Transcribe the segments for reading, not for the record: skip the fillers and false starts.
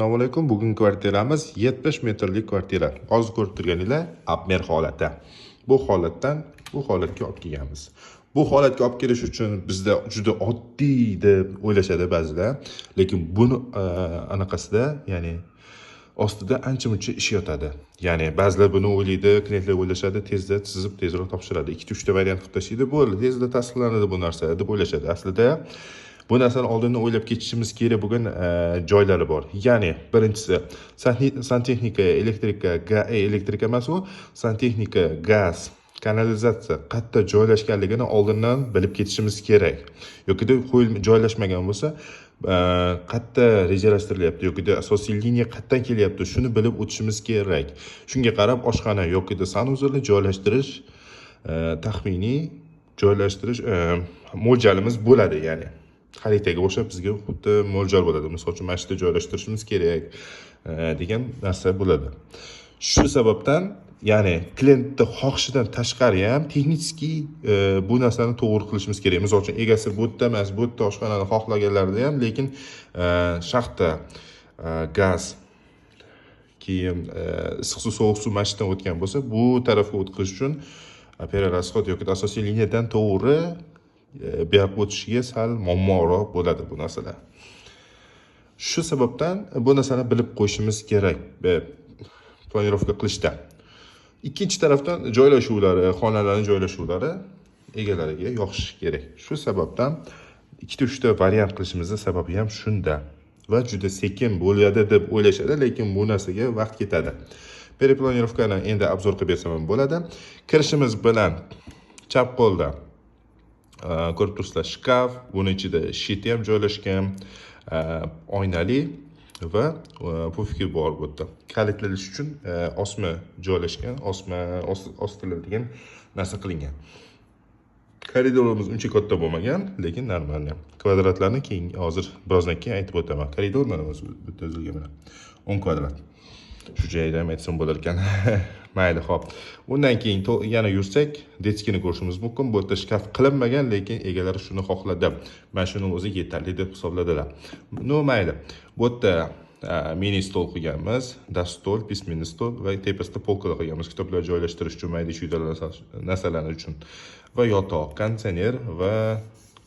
Assalomu alaykum. Bugungi kvartiramiz 70 metrlik kvartira. Hozir ko'rib turganinglar abmer holati. Bu holatga olib kelganmiz. Bu holatga olib kelish uchun bizda juda oddiy deb o'ylashadi ba'zilar, lekin buni anaqasida, ya'ni ostida ancha-muncha ish yotadi. Ya'ni ba'zilar buni o'ylaydi, klientlar o'ylashadi, tezda chizib, tezroq topshiradi. 2-3 ta variant qilib tashlaydi, bo'ldi, tezda tasdiqlanadi bu narsa deb o'ylashadi. Aslida bu narsani oldindan o'ylab ketishimiz kerak bo'lgan joylari bor. Ya'ni birinchisi santexnika, elektrika emas u, santexnika, gaz, kanalizatsiya qayerda joylashganligini oldindan bilib ketishimiz kerak. Yokida joylashmagan bo'lsa, qayerda rejalashtirilyapti yokida asosiy liniya qayerdan kelyapti, shuni bilib o'tishimiz kerak. Shunga qarab oshxona yokida sanuzorni joylashtirish taxminiy joylashtirish mo'ljalimiz bo'ladi, ya'ni xaritaga o'xshab bizga xuddi mo'ljal bo'ladi. Misol uchun mana shu yerda joylashtirishimiz kerak degan narsa bo'ladi. Shu sababdan, ya'ni klientning xohishidan tashqari ham texnik bu narsani to'g'ri qilishimiz kerak. Misol uchun egasi bu yerda emas, bu yerda oshxonani xohlaganlarida ham, lekin shaxta gaz, keyin issiq suv, sovuq suv mashinadan o'tgan bo'lsa, bu tarafga o'tkazish uchun operator rasxod yoki asosiy liniyadan to'g'ri berib o'tishiga sal muammoroq bo'ladi bu narsalar. Shu sababdan bu narsani bilib qo'yishimiz kerak planirovka qilishda. Ikkinchi tarafdan joylashuvlari, xonalarning joylashuvlari egalariga yoqishi kerak. Shu sababdan 2-3 ta variant qilishimizning sababi ham shunda va juda sekin bo'ladi deb o'ylashadi, lekin bu narsaga vaqt ketadi. Periplanirovkani endi obzor qilib bersam ham bo'ladi. Kirishimiz bilan chap qo'lda ko'rib turibsizlar, shkaf, buni ichida shit ham joylashgan, oynali va pufki bor bu yerda. Kalitlanish uchun osma joylashgan, ostiladigan narsa qilingan. Koridorimiz uncha katta bo'lmagan, lekin normalniy. Kvadratlarni keyin hozir birozdan keyin aytib o'taman. Koridor mana bu yerda yozilgan mana. 10 kvadrat. Shu joyda ham aytsam bo'lar ekan. Mayli, xo'p. Undan keyin yana yursak, detskini ko'rishimiz mumkin. Bu yerda shkaf qilinmagan, lekin egalari shuni xohladi. Mana shuni o'zi yetarli deb hisobladilar. No, mayli. Bu yerda mini stol qilganmiz, dasstol, pismeni stol va tepasida polkalar qilganmiz, kitoblar joylashtirish uchun, mayda-chuyda narsalar uchun va yotoq, konditsioner va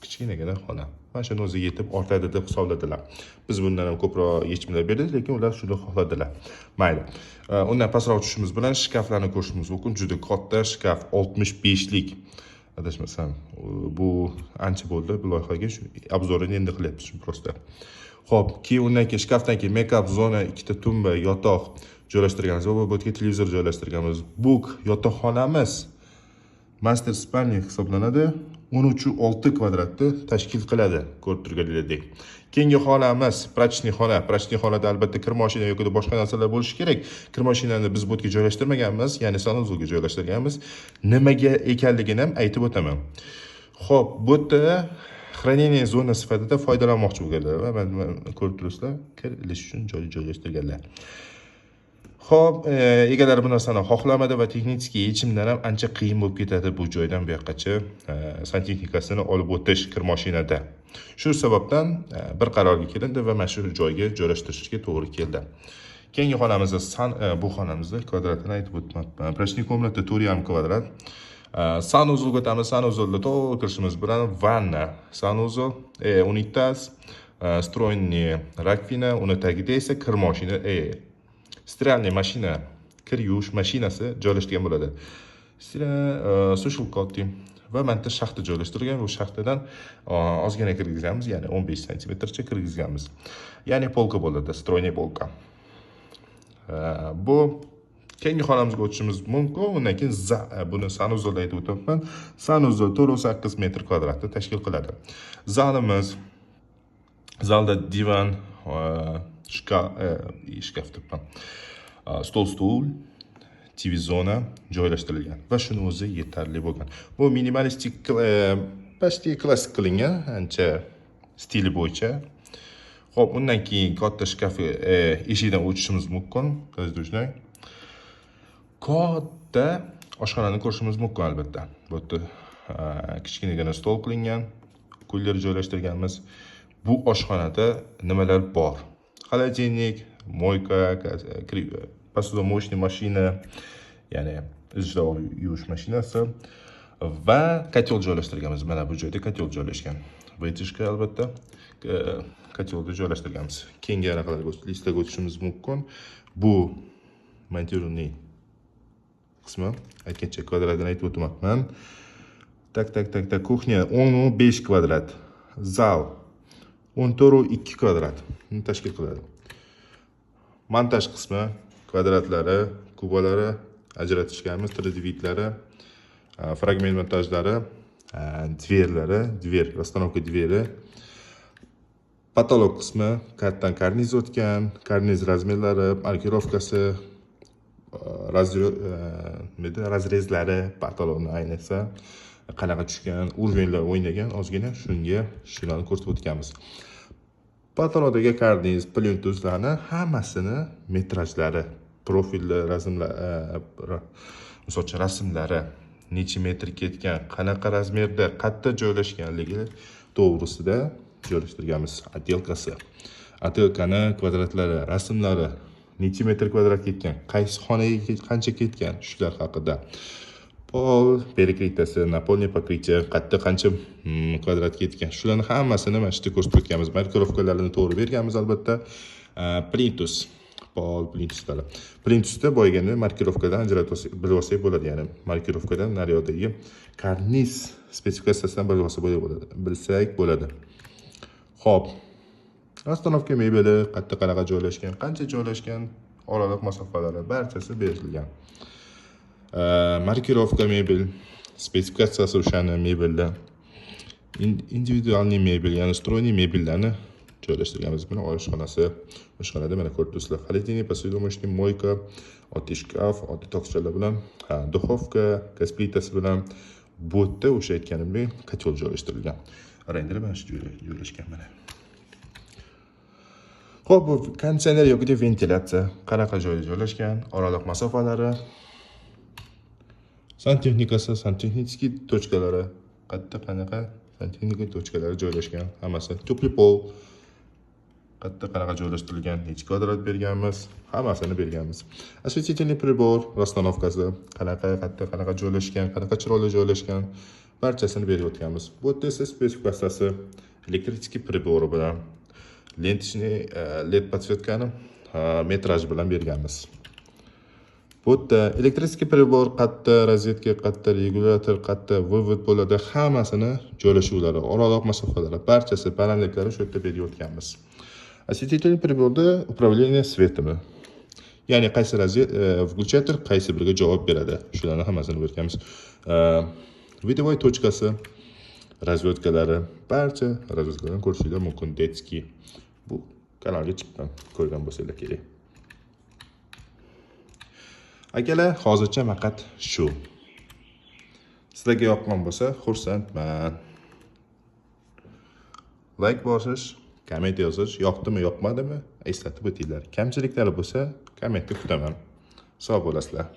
kichkinagina xona. Mana shuni o'zi yetib ortadi deb hisobladilar. Biz bundan ham ko'proq yechimlar berdik, lekin ular shuni xohladilar. Mayli. Undan pastroq tushishimiz bilan shkaflarni ko'rishimiz mumkin. Juda katta shkaf, 65 lik. Adashmasam, bu ancha bo'ldi bu loyihaga, shu obzorini endi qilyapmiz prosta. Xo'p, keyin undan keyin shkafdan keyin make-up zona, 2 ta tumba, yotoq joylashtirganmiz va bu yerga televizor joylashtirganmiz. Bu yotoqxonamiz master spalni hisoblanadi. 13.6 kvadratni tashkil qiladi, ko'rib turganingizdek. Keyingi xonamiz prachniy xona. Prachniy xonada albatta kir mashina yoki boshqa narsalar bo'lishi kerak. Kir mashinani biz bu yerga joylashtirmaganmiz, ya'ni sanuzorga joylashtirganmiz. Nimaga ekanligini ham aytib o'taman. Xo'p, bu yerda xranение zona sifatida foydalanmoqchi bo'lganlar va mana ko'rib turibsizlar, kir ilish uchun joylashtirganlar. Xo'p, egalar bu narsani xohlamadi va texnik yechimdan ham ancha qiyin bo'lib ketadi bu joydan bu yoqqacha santexnikasini olib o'tish kir mashinada. Shu sababdan bir qarorga kelindi va mana shu joyga joylashtirishga to'g'ri keldi. Keyingi xonamizda bu xonamizda kvadratini aytib o'tmoqman. Prachniy komnata 4,5 kvadrat. Sanuzorga o'tamiz. Sanuzorda to'g'ri kirishimiz bilan vanna, sanuzor, unitaz, stroyniy rakvina, uni tagida esa kir mashina, Stiralniy mashina, kir yuvish mashinasi joylashtirgan bo'ladi. Sushilkoti va manta shaxta joylashtirgan. Bu shaxtadan ozgina kirgizganmiz, ya'ni 15 sm-cha kirgizganmiz. Ya'ni polka bo'ladi, stroyniy polka. Bu keyingi xonamizga o'tishimiz mumkin. Undan keyin buni sanuzorda aytib o'tyapman. Sanuzor 4.8 metr kvadratni tashkil qiladi. Zalda divan, shkaf debman. Stol, TV zona joylashtirilgan va shuni o'zi yetarli bo'lgan. Bu minimalistik, почти klassik qilingan, ancha stili bo'yicha. Xo'p, undan keyin katta shkaf eshigidan o'tishimiz mumkin. Katta oshxonani ko'rishimiz mumkin albatta. Bu yerda kichkinagina stol qilingan, kullar joylashtirganmiz. Bu oshxonada nimalar bor? Холодильник, moyka, посудомоечный mashina, ya'ni idish yuvish mashinasi va kotel joylashtirganmiz. Mana bu joyda kotel joylashgan. Vытяжка albatta kotelni joylashtirganmiz. Keyingi anaqa listaga o'tishimiz mumkin. Bu montirning qismi. Aytgancha kvadratini aytib o'tmoqman. Tak. Kuxnya 10,5 kvadrat. Zal 14,2 kvadrat tashkil qiladi. Montaj qismi, kvadratlari, kubalari ajratishganmiz, 3D vidlari, fragment montajlari, dver, расстановка двери. Patolog qismi, kartdan karniz o'tgan, karniz razmerlari, markirovkasi, razrezlari, patologni ayniqsa qanaqa tushgan, urvenlar o'ynagan, ozgina shularni ko'rsatib o'tganmiz. Patologdagi karniz, plintuslarni hammasini metrajlari, profilli rasmlari, necha metr ketgan, qanaqa razmerda, qayerda joylashganligi to'g'risida joylashtirganmiz. Отделкасы. Отделкani kvadratlari, rasmlari, necha metr kvadrat ketgan, qaysi xonaga qancha ketgan, shular haqida. Pol перекрытияsi, напольный покрытие, qayerda qancha kvadrat ketgan, shularni hammasini mana shu yerda ko'rsatib o'tganmiz. Markirovkalarini to'g'ri berganmiz albatta. Plintus, pol plintuslari. Plintusda boygani markirovkadan ajratib olsak bo'ladi, ya'ni markirovkadan naryodagi karniz spesifikatsiyasidan bilsak bo'ladi. Xo'p. Расстановка mebeli, qayerda qanaqa joylashgan, qancha joylashgan, oraliq masofalari barchasi berilgan. Markirovka mebel, spesifikatsiyasi o'shani mebelda. Individualniy mebel, ya'ni stroyniy mebellarni joylashtirganmiz. Buni oshxonasi, oshxonada mana ko'rdingizlar. Холодильник, посудомоечный, moyka, oddiy shkaf, oddiy tokchalar bilan, duxovka, gaz plitasi bilan, bu yerda o'sha aytganimdek kotel joylashtirilgan. Ranglar mana shu joylashgan mana. Xo'p, bu konditsioner yoki ventilyatsiya qanaqa joyda joylashgan, oraliq masofalari, santexnikasi, santexnический точкалari, qayerda qanaqa santexnika точкалari joylashgan, hammasi. Теплый pol qayerda qanaqa joylashtirilgan, necha kvadrat berganmiz, hammasini berganmiz. Осветительный прибор, расстановкasi, qayerda qanaqa joylashgan, qanaqa chiroyli joylashgan, barchasini berib o'tganmiz. Bu yerda esa spesifikatsiyasi elektrический pribori bilan lentishniy LED подсветкani metraj bilan berganmiz. Bu yerda elektrический pribor, qayerda rozеtka, qayerda regulyator, qayerda vывод bo'ladi, hammasini joylashuvlari, oraliq masofalari, barchasi balandliklari shu yerda berib o'tganmiz. Осветительный приборda управление светами. Ya'ni qaysi выключатель qaysi biriga javob beradi. Shularni hammasini berganmiz. Видовой точкасы, razvedkalari, barcha razvedkalarni ko'rishingiz mumkin. Detskiy. Bu kanalga chiqqan, ko'rgan bo'lsangiz kerak. Akalar, hozircha faqat shu. Sizlarga yoqqan bo'lsa, xursandman. Like bosish, komment yozish, yoqdimi, yoqmadimi, eslatib o'tinglar. Kamchiliklari bo'lsa, kommentni kutaman. Sog' bo'lasizlar.